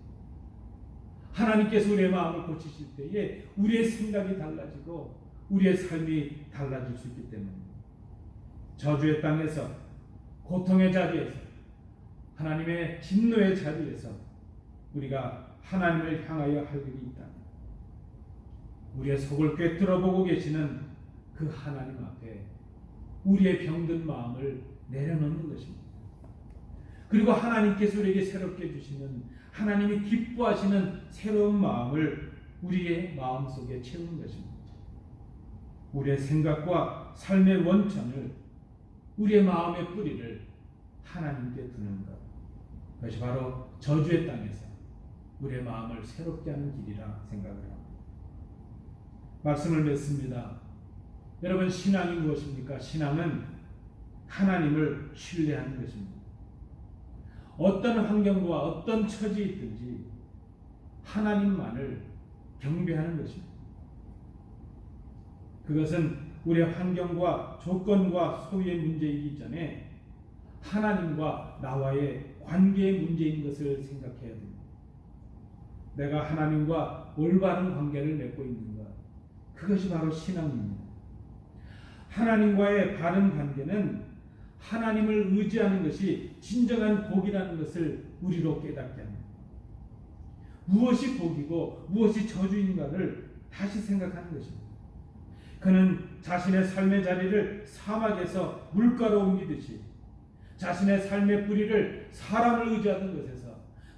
하나님께서 우리의 마음을 고치실 때에 우리의 생각이 달라지고 우리의 삶이 달라질 수 있기 때문입니다. 저주의 땅에서, 고통의 자리에서, 하나님의 진노의 자리에서 우리가 하나님을 향하여 할 일이 있다. 우리의 속을 꿰뚫어 보고 계시는 그 하나님 앞에 우리의 병든 마음을 내려놓는 것입니다. 그리고 하나님께서 우리에게 새롭게 주시는, 하나님이 기뻐하시는 새로운 마음을 우리의 마음속에 채우는 것입니다. 우리의 생각과 삶의 원천을, 우리의 마음의 뿌리를 하나님께 두는 것, 그것이 바로 저주의 땅에서 우리의 마음을 새롭게 하는 길이라 생각을 합니다. 말씀을 맺습니다. 여러분, 신앙이 무엇입니까? 신앙은 하나님을 신뢰하는 것입니다. 어떤 환경과 어떤 처지에 있든지 하나님만을 경배하는 것입니다. 그것은 우리의 환경과 조건과 소유의 문제이기 전에 하나님과 나와의 관계의 문제인 것을 생각해야 됩니다. 내가 하나님과 올바른 관계를 맺고 있는 것, 그것이 바로 신앙입니다. 하나님과의 바른 관계는 하나님을 의지하는 것이 진정한 복이라는 것을 우리로 깨닫게 합니다. 무엇이 복이고 무엇이 저주인가를 다시 생각하는 것입니다. 그는 자신의 삶의 자리를 사막에서 물가로 옮기듯이 자신의 삶의 뿌리를 사람을 의지하던 것에서,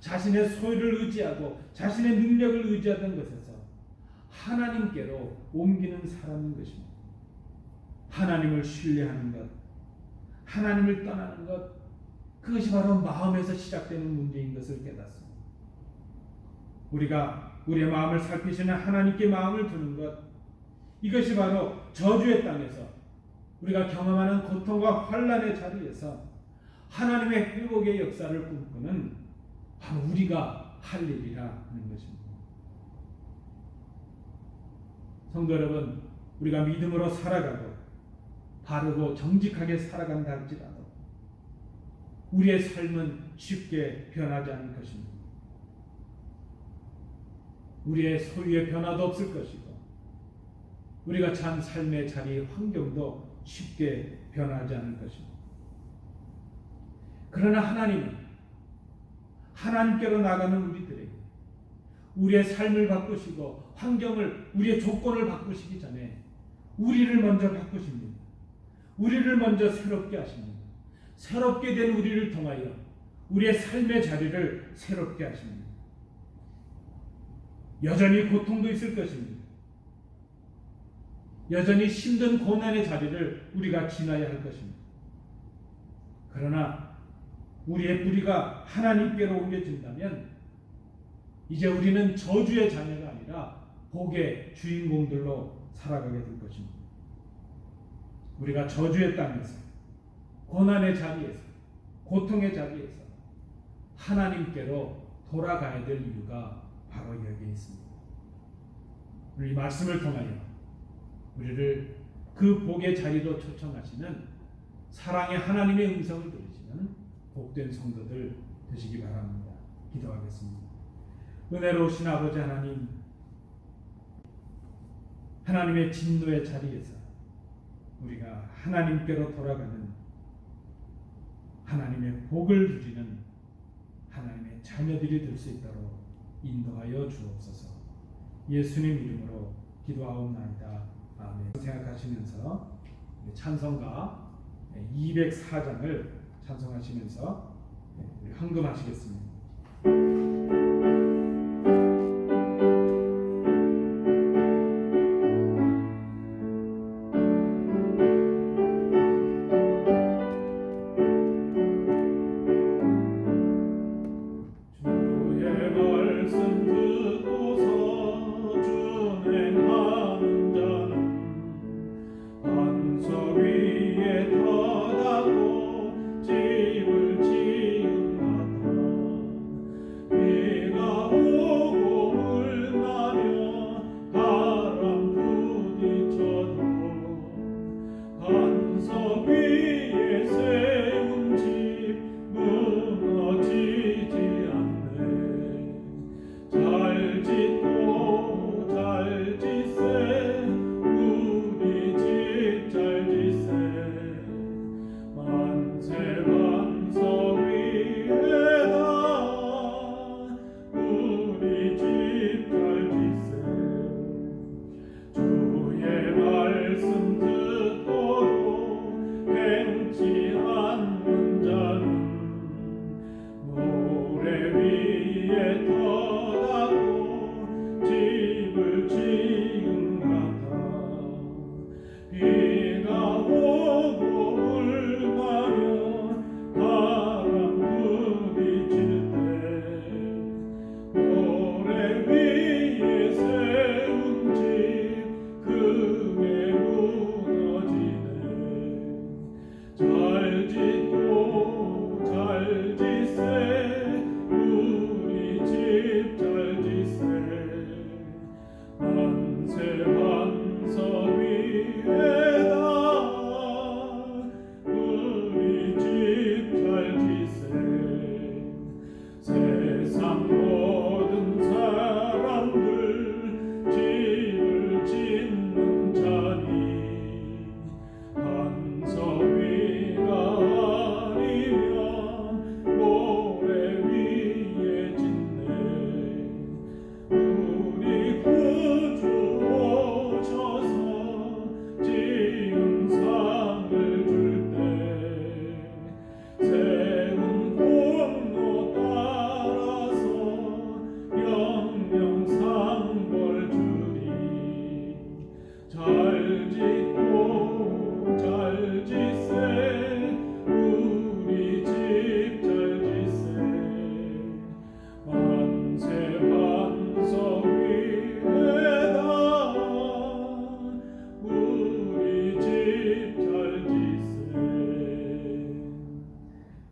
자신의 소유를 의지하고 자신의 능력을 의지하던 것에서 하나님께로 옮기는 사람인 것입니다. 하나님을 신뢰하는 것, 하나님을 떠나는 것, 그것이 바로 마음에서 시작되는 문제인 것을 깨닫습니다. 우리가 우리의 마음을 살피시는 하나님께 마음을 두는 것, 이것이 바로 저주의 땅에서 우리가 경험하는 고통과 환난의 자리에서 하나님의 회복의 역사를 꿈꾸는 바로 우리가 할 일이라는 것입니다. 성도 여러분, 우리가 믿음으로 살아가고 바르고 정직하게 살아간다 할지라도 우리의 삶은 쉽게 변하지 않을 것입니다. 우리의 소유의 변화도 없을 것이고 우리가 참 삶의 자리 환경도 쉽게 변하지 않을 것입니다. 그러나 하나님은 하나님께로 나가는 우리들에게 우리의 삶을 바꾸시고 환경을, 우리의 조건을 바꾸시기 전에 우리를 먼저 바꾸십니다. 우리를 먼저 새롭게 하십니다. 새롭게 된 우리를 통하여 우리의 삶의 자리를 새롭게 하십니다. 여전히 고통도 있을 것입니다. 여전히 힘든 고난의 자리를 우리가 지나야 할 것입니다. 그러나 우리의 뿌리가 하나님께로 옮겨진다면 이제 우리는 저주의 자녀가 아니라 복의 주인공들로 살아가게 될 것입니다. 우리가 저주의 땅에서, 고난의 자리에서, 고통의 자리에서 하나님께로 돌아가야 될 이유가 바로 여기에 있습니다. 우리 말씀을 통하여 우리를 그 복의 자리로 초청하시는 사랑의 하나님의 음성을 들으시는 복된 성도들 되시기 바랍니다. 기도하겠습니다. 은혜로우신 아버지 하나님, 하나님의 진노의 자리에서 우리가 하나님께로 돌아가는 하나님의 복을 누리는 하나님의 자녀들이 될 수 있도록 인도하여 주옵소서. 예수님 이름으로 기도하옵나이다. 아멘. 생각하시면서 찬송가 204장을 찬송하시면서 헌금하시겠습니다.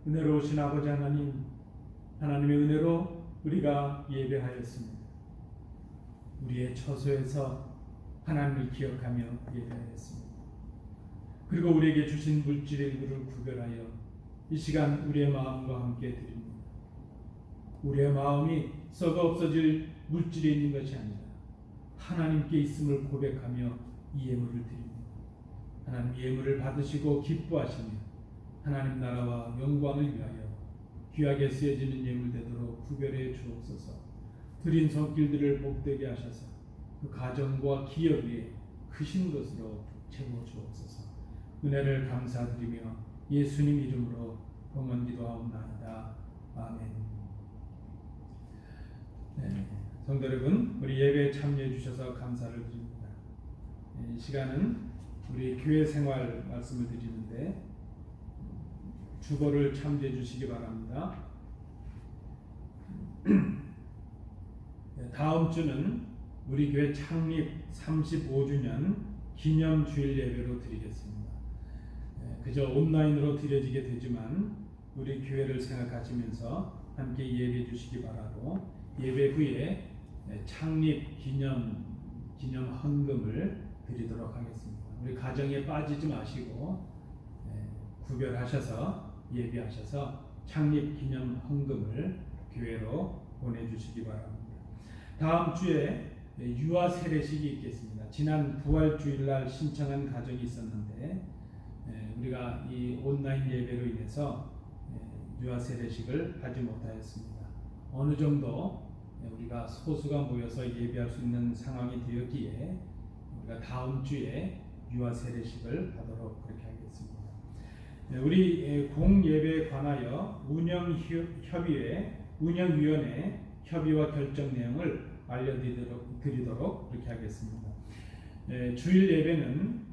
은혜로우신 아버지 하나님, 하나님의 은혜로 우리가 예배하였습니다. 우리의 처소에서 하나님을 기억하며 예배하였습니다. 그리고 우리에게 주신 물질의 일부를 구별하여 이 시간 우리의 마음과 함께 드립니다. 우리의 마음이 썩어 없어질 물질에 있는 것이 아니라 하나님께 있음을 고백하며 이 예물을 드립니다. 하나님 예물을 받으시고 기뻐하시며 하나님 나라와 영광을 위하여 귀하게 쓰여지는 예물 되도록 구별해 주옵소서. 드린 손길들을 복되게 하셔서 그 가정과 기업 위에 크신 것으로 채워 주옵소서. 은혜를 감사드리며 예수님 이름으로 봉헌 기도하옵나이다. 아멘. 네, 성도 여러분, 우리 예배에 참여해 주셔서 감사를 드립니다. 이 시간은 우리 교회 생활 말씀을 드리는데 주보를 참조해 주시기 바랍니다. 다음 주는 우리 교회 창립 35주년 기념주일 예배로 드리겠습니다. 그저 온라인으로 드려지게 되지만 우리 교회를 생각하시면서 함께 예배해 주시기 바라고, 예배 후에 창립 기념 헌금을 드리도록 하겠습니다. 우리 가정에 빠지지 마시고 구별하셔서 예비하셔서 창립 기념 헌금을 교회로 보내주시기 바랍니다. 다음 주에 유아 세례식이 있겠습니다. 지난 부활주일날 신청한 가정이 있었는데 우리가 이 온라인 예배로 인해서 유아 세례식을 하지 못하였습니다. 어느 정도 우리가 소수가 모여서 예배할 수 있는 상황이 되었기에 우리가 다음 주에 유아 세례식을 하도록 그렇게 하겠습니다. 우리 공예배에 관하여 운영위원회 협의와 결정 내용을 알려드리도록 그렇게 하겠습니다. 주일 예배는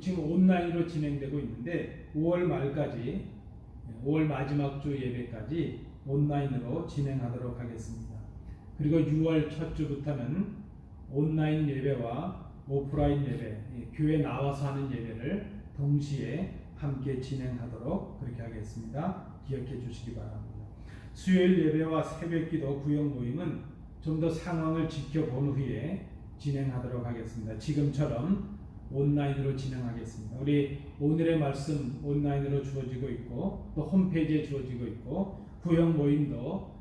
지금 온라인으로 진행되고 있는데 5월 말까지 5월 마지막 주 예배까지 온라인으로 진행하도록 하겠습니다. 그리고 6월 첫 주부터는 온라인 예배와 오프라인 예배, 교회 나와서 하는 예배를 동시에 함께 진행하도록 그렇게 하겠습니다. 기억해 주시기 바랍니다. 수요일 예배와 새벽기도 구역 모임은 좀 더 상황을 지켜본 후에 진행하도록 하겠습니다. 지금처럼 온라인으로 진행하겠습니다. 우리 오늘의 말씀 온라인으로 주어지고 있고 또 홈페이지에 주어지고 있고 구역 모임도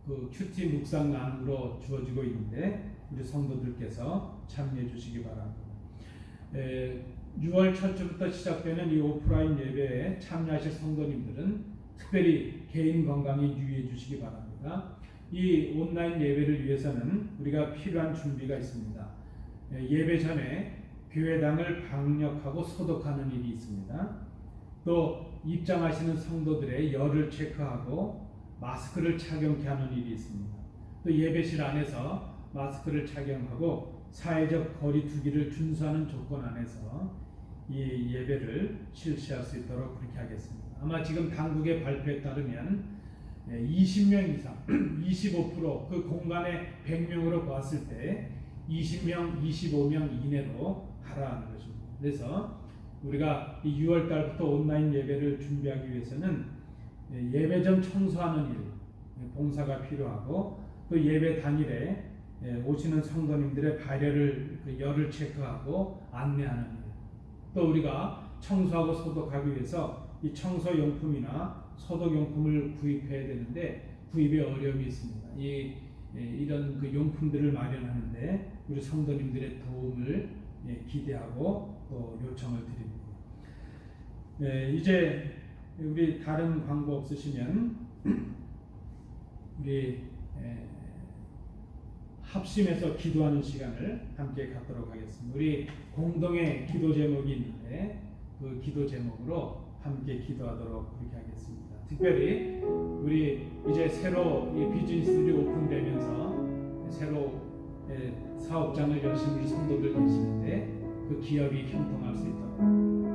그 큐티 묵상 나눔으로 주어지고 있는데 우리 성도들께서 참여해 주시기 바랍니다. 6월 첫 주부터 시작되는 이 오프라인 예배에 참여하실 성도님들은 특별히 개인 건강에 유의해 주시기 바랍니다. 이 온라인 예배를 위해서는 우리가 필요한 준비가 있습니다. 예배 전에 교회당을 방역하고 소독하는 일이 있습니다. 또 입장하시는 성도들의 열을 체크하고 마스크를 착용케 하는 일이 있습니다. 또 예배실 안에서 마스크를 착용하고 사회적 거리 두기를 준수하는 조건 안에서 이 예배를 실시할 수 있도록 그렇게 하겠습니다. 아마 지금 당국의 발표에 따르면 20명 이상, 25% 그 공간에 100명으로 봤을 때 20명, 25명 이내로 하라는 것입니다. 그래서 우리가 6월 달부터 온라인 예배를 준비하기 위해서는 예배 전 청소하는 일, 봉사가 필요하고 또 예배 당일에 오시는 성도님들의 발열을 열을 체크하고 안내하는 일, 또 우리가 청소하고 소독하기 위해서 이 청소용품이나 소독용품을 구입해야 되는데 구입에 어려움이 있습니다. 이런 그 용품들을 마련하는데 우리 성도님들의 도움을 기대하고 또 요청을 드립니다. 이제 우리 다른 광고 없으시면 우리 합심해서 기도하는 시간을 함께 갖도록 하겠습니다. 우리 공동의 기도 제목이 있는데 그 기도 제목으로 함께 기도하도록 그렇게 하겠습니다. 특별히 우리 이제 새로 이 비즈니스들이 오픈되면서 새로 사업장을 여신 우리 성도들 계시는데 그 기업이 형통할 수 있도록,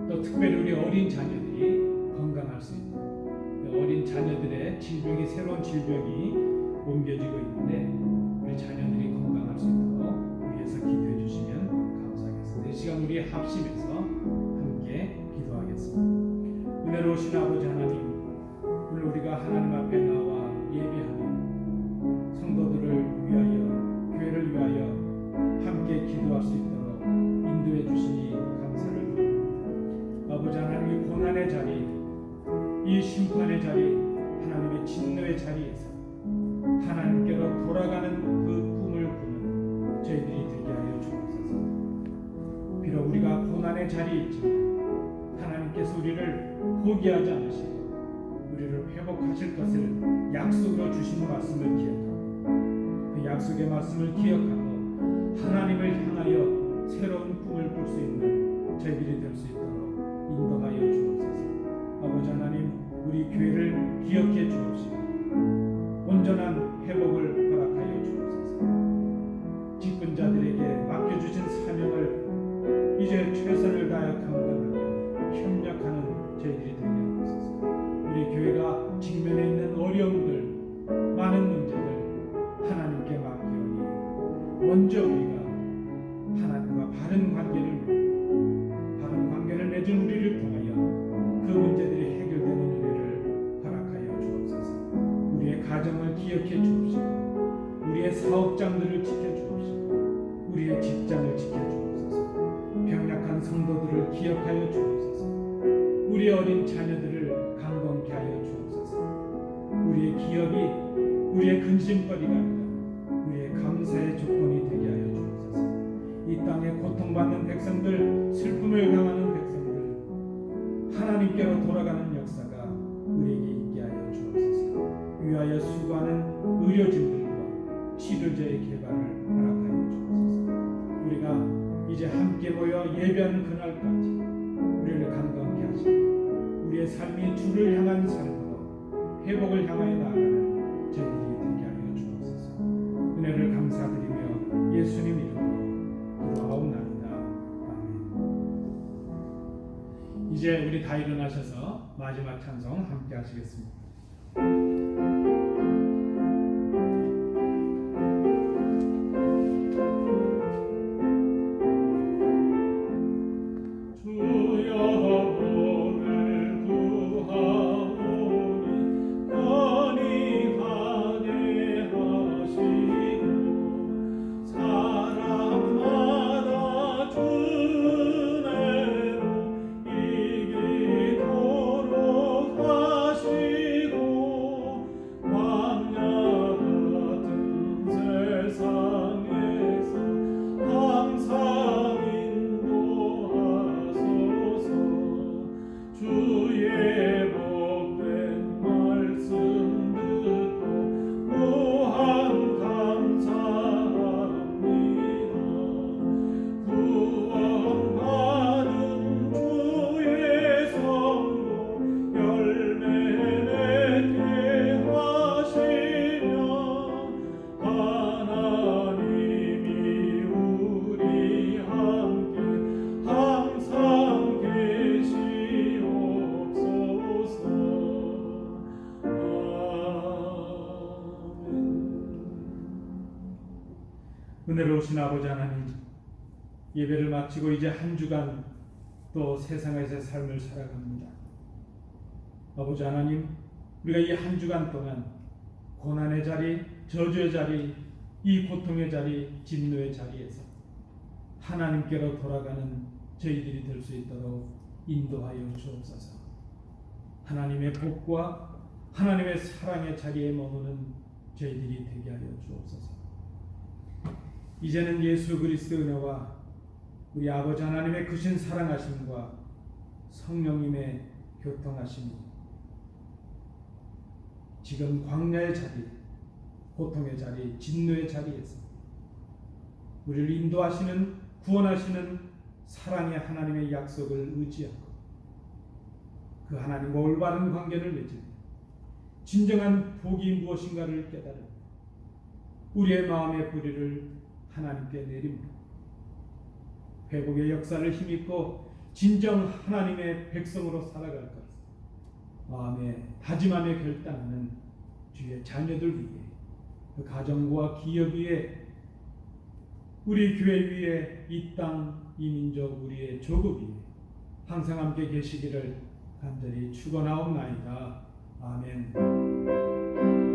또 특별히 우리 어린 자녀들이 건강할 수 있도록, 어린 자녀들의 질병이 새로운 질병이 옮겨지고 있는데 우리 자녀들이 건강할 수 있도록 위해서 기도해 주시면 감사하겠습니다. 이 시간 우리 합심해서 함께 기도하겠습니다. 은혜로우신 아버지 하나님, 오늘 우리가 하나님 앞에 나와 예배하며 성도들을 위하여, 교회를 위하여 함께 기도할 수 있도록 인도해 주시니 감사를 드립니다. 아버지 하나님의 고난의 자리, 이 심판의 자리, 하나님의 진노의 자리에서 하나님께로 돌아가는 그 꿈을 꾸는 저희들이 되게 하여 주옵소서. 비록 우리가 고난의 자리에 있지만 하나님께서 우리를 포기하지 않으시고 우리를 회복하실 것을 약속으로 주신 말씀을 기억하고 그 약속의 말씀을 기억하고 하나님을 향하여 새로운 꿈을 꿀 수 있는 저희들이 될 수 있도록 인도하여 주옵소서. 아버지 하나님, 우리 교회를 기억해 주옵시고 온전한 회복을 허락하여 주옵소서. 직분자들에게 맡겨주신 사명을 이제 최선을 다하여 감당하며 협력하는 저희들이 되게 하옵소서. 우리 교회가 직면해 있는 어려움들, 많은 문제들 하나님께 맡기오니 먼저 우리가 하나님과 바른 관계를 맺은 우리를 통하여 그 문제들이 해결되는 은혜를 허락하여 주옵소서. 우리의 가정을 기억해 주옵시고 우리의 사업장들을 지켜주옵시고 우리의 직장을 지켜주옵소서. 병약한 성도들을 기억하여 주옵소서. 우리의 어린 자녀들을 강건케 하여 주옵소서. 우리의 기업이 우리의 근심거리가 아니라 우리의 감사의 조건이 되게 하여 주옵소서. 이 땅에 고통받는 백성들, 슬픔을 당하는 백성들, 하나님께로 돌아가는 역사가 우리에게 있게 하여 주옵소서. 위하여 수고하는 의료진들과 치료제의 개발을 허락하여 주옵소서. 우리가 이제 함께 모여 예배하는 그날까지 우리를 강건케 하시고 우리의 삶이 주를 향한 삶으로 회복을 향하여 나아가는 저희들이 되게 하여 주옵소서. 은혜를 감사드리며 예수님 이름으로 기도하옵나이다. 아멘. 이제 우리 다 일어나셔서 마지막 찬송 함께 하시겠습니다. 은혜로우신 아버지 하나님, 예배를 마치고 이제 한 주간 또 세상에서의 삶을 살아갑니다. 아버지 하나님, 우리가 이 한 주간 동안 고난의 자리, 저주의 자리, 이 고통의 자리, 진노의 자리에서 하나님께로 돌아가는 저희들이 될 수 있도록 인도하여 주옵소서. 하나님의 복과 하나님의 사랑의 자리에 머무는 저희들이 되게 하여 주옵소서. 이제는 예수 그리스도의 은혜와 우리 아버지 하나님의 크신 사랑하심과 성령님의 교통하심이 지금 광야의 자리, 고통의 자리, 진노의 자리에서 우리를 인도하시는, 구원하시는 사랑의 하나님의 약속을 의지하고 그 하나님과 올바른 관계를 맺으며 진정한 복이 무엇인가를 깨달으며 우리의 마음의 뿌리를 하나님께 내립니다. 회복의 역사를 힘입고 진정 하나님의 백성으로 살아갈 것을 마음에 다짐하며 결단하는 주의 자녀들 위해, 그 가정과 기업 위에, 우리 교회 위에, 이 땅, 이 민족, 우리의 조국 위에 항상 함께 계시기를 간절히 축원하옵나이다. 아멘.